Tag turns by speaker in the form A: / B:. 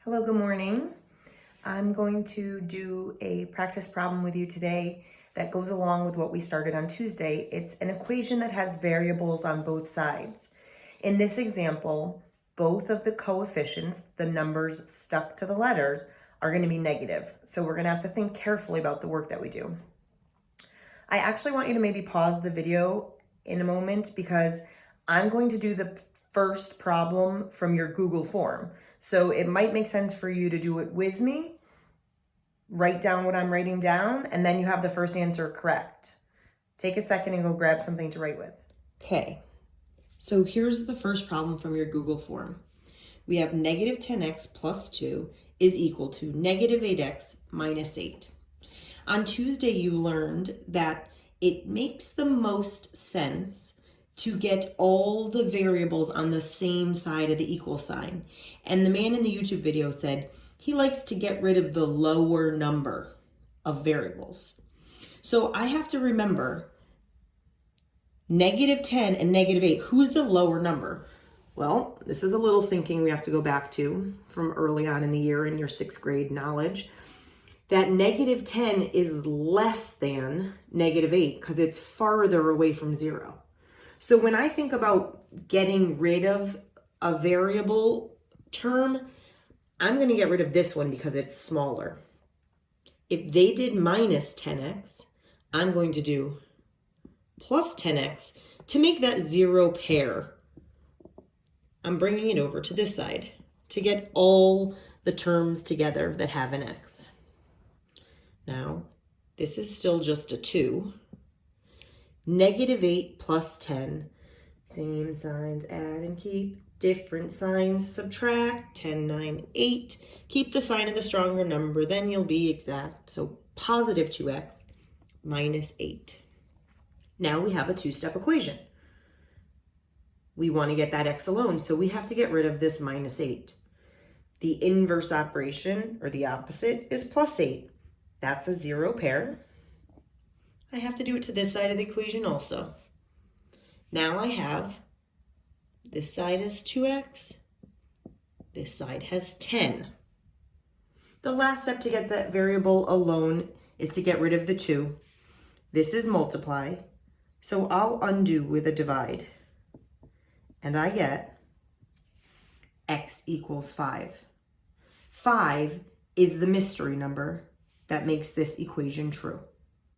A: Hello, good morning. I'm going to do a practice problem with you today that goes along with what we started on Tuesday. It's an equation that has variables on both sides. In this example, both of the coefficients, the numbers stuck to the letters, are going to be negative. So we're going to have to think carefully about the work that we do. I actually want you to maybe pause the video in a moment because I'm going to do the first problem from your Google form. So it might make sense for you to do it with me, write down what I'm writing down, and then you have the first answer correct. Take a second and go grab something to write with.
B: Okay, so here's the first problem from your Google form. We have negative 10x plus 2 is equal to negative 8x minus 8. On Tuesday, you learned that it makes the most sense to get all the variables on the same side of the equal sign. And the man in the YouTube video said he likes to get rid of the lower number of variables. So I have to remember negative 10 and negative 8, who's the lower number? Well, this is a little thinking we have to go back to from early on in the year in your 6th grade knowledge. That negative 10 is less than negative 8 because it's farther away from 0. So when I think about getting rid of a variable term, I'm going to get rid of this one because it's smaller. If they did minus 10x, I'm going to do plus 10x to make that 0 pair. I'm bringing it over to this side to get all the terms together that have an x. Now, this is still just a 2. Negative 8 plus 10, same signs, add and keep, different signs, subtract, 10, 9, 8. Keep the sign of the stronger number, then you'll be exact. So positive 2x minus 8. Now we have a two-step equation. We want to get that x alone, so we have to get rid of this minus 8. The inverse operation, or the opposite, is plus 8. That's a 0 pair. I have to do it to this side of the equation also. Now I have, this side is 2x, this side has 10. The last step to get that variable alone is to get rid of the 2. This is multiply, so I'll undo with a divide. And I get x equals 5. 5 is the mystery number that makes this equation true.